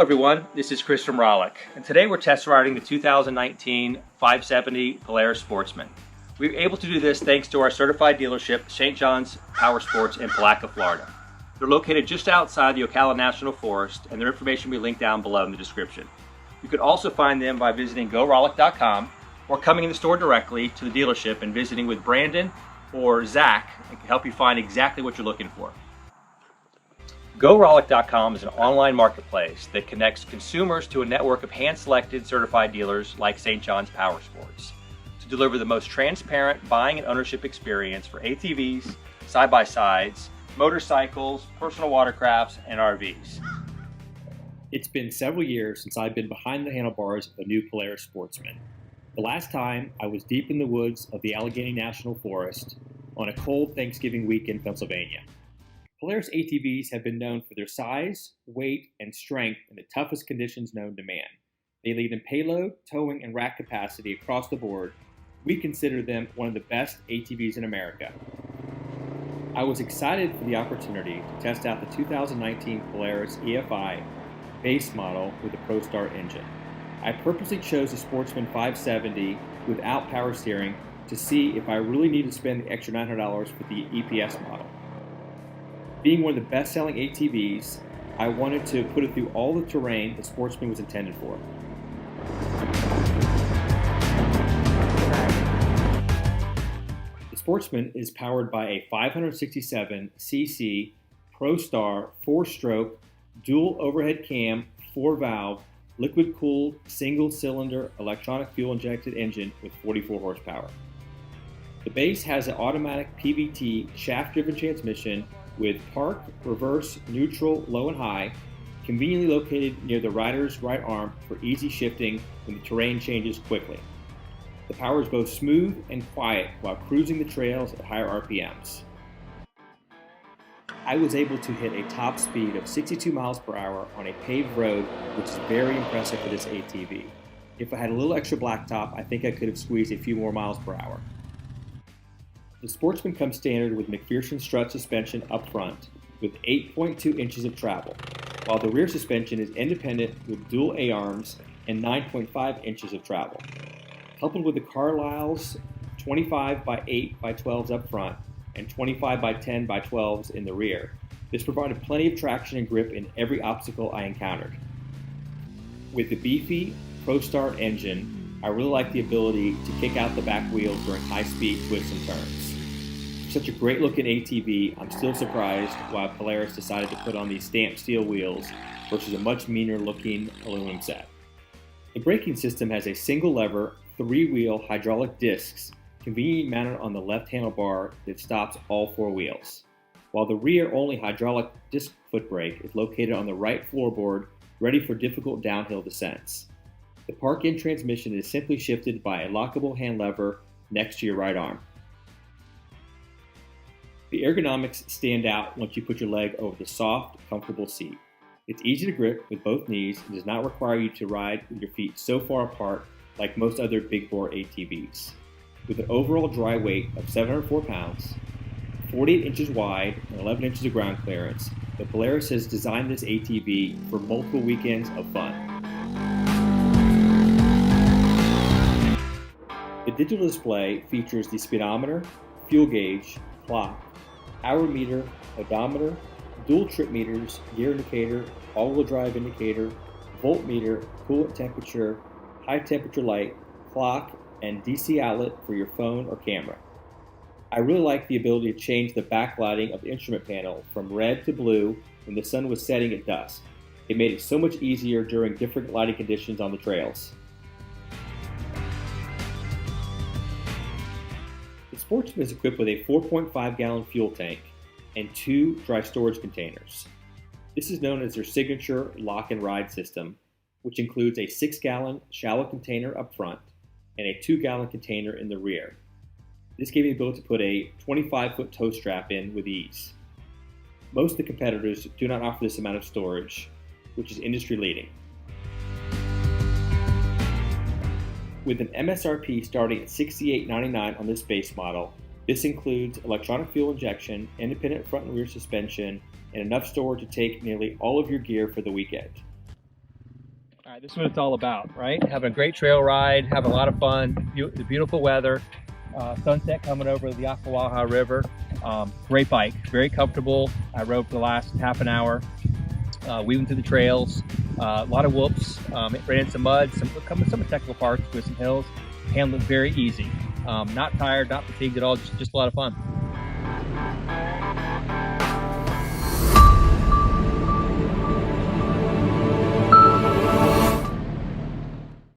everyone, this is Chris from Rollick, and today we're test riding the 2019 570 Polaris Sportsman. We were able to do this thanks to our certified dealership, St. John's Power Sports in Palatka, Florida. They're located just outside the Ocala National Forest, and their information will be linked down below in the description. You can also find them by visiting GoRollick.com or coming in the store directly to the dealership and visiting with Brandon or Zach and can help you find exactly what you're looking for. GoRollick.com is an online marketplace that connects consumers to a network of hand-selected certified dealers like St. John's Power Sports to deliver the most transparent buying and ownership experience for ATVs, side-by-sides, motorcycles, personal watercrafts, and RVs. It's been several years since I've been behind the handlebars of a new Polaris Sportsman. The last time I was deep in the woods of the Allegheny National Forest on a cold Thanksgiving week in Pennsylvania. Polaris ATVs have been known for their size, weight, and strength in the toughest conditions known to man. They lead in payload, towing, and rack capacity across the board. We consider them one of the best ATVs in America. I was excited for the opportunity to test out the 2019 Polaris EFI base model with the ProStar engine. I purposely chose the Sportsman 570 without power steering to see if I really need to spend the extra $900 for the EPS model. Being one of the best-selling ATVs, I wanted to put it through all the terrain the Sportsman was intended for. The Sportsman is powered by a 567cc ProStar 4-stroke dual overhead cam 4-valve liquid-cooled single-cylinder electronic fuel-injected engine with 44 horsepower. The base has an automatic PVT shaft-driven transmission with park, reverse, neutral, low and high, conveniently located near the rider's right arm for easy shifting when the terrain changes quickly. The power is both smooth and quiet while cruising the trails at higher RPMs. I was able to hit a top speed of 62 miles per hour on a paved road, which is very impressive for this ATV. If I had a little extra blacktop, I think I could have squeezed a few more miles per hour. The Sportsman comes standard with McPherson strut suspension up front with 8.2 inches of travel, while the rear suspension is independent with dual A-arms and 9.5 inches of travel. Coupled with the Carlisle's 25 by 8 by 12s up front and 25 by 10 by 12s in the rear, this provided plenty of traction and grip in every obstacle I encountered. With the beefy ProStar engine, I really like the ability to kick out the back wheels during high-speed twists and turns. Such a great looking ATV, I'm still surprised why Polaris decided to put on these stamped steel wheels versus a much meaner looking aluminum set. The braking system has a single lever, 3-wheel hydraulic discs conveniently mounted on the left handlebar that stops all 4 wheels, while the rear only hydraulic disc foot brake is located on the right floorboard ready for difficult downhill descents. The park-in transmission is simply shifted by a lockable hand lever next to your right arm. The ergonomics stand out once you put your leg over the soft, comfortable seat. It's easy to grip with both knees and does not require you to ride with your feet so far apart like most other big bore ATVs. With an overall dry weight of 704 pounds, 48 inches wide, and 11 inches of ground clearance, the Polaris has designed this ATV for multiple weekends of fun. The digital display features the speedometer, fuel gauge, clock, hour meter, odometer, dual trip meters, gear indicator, all-wheel drive indicator, voltmeter, coolant temperature, high temperature light, clock, and DC outlet for your phone or camera. I really like the ability to change the backlighting of the instrument panel from red to blue when the sun was setting at dusk. It made it so much easier during different lighting conditions on the trails. The Sportsman is equipped with a 4.5-gallon fuel tank and 2 dry storage containers. This is known as their signature lock and ride system, which includes a 6-gallon shallow container up front and a 2-gallon container in the rear. This gave me the ability to put a 25-foot tow strap in with ease. Most of the competitors do not offer this amount of storage, which is industry leading. With an MSRP starting at $68.99 on this base model, this includes electronic fuel injection, independent front and rear suspension, and enough storage to take nearly all of your gear for the weekend. This is what it's all about, right? Having a great trail ride, having a lot of fun, the beautiful weather, sunset coming over the Ocklawaha River. Great bike, very comfortable. I rode for the last half an hour, weaving through the trails, a lot of whoops, ran in some mud, some technical parts with some hills, handled it very easy. Not tired, not fatigued at all, just a lot of fun.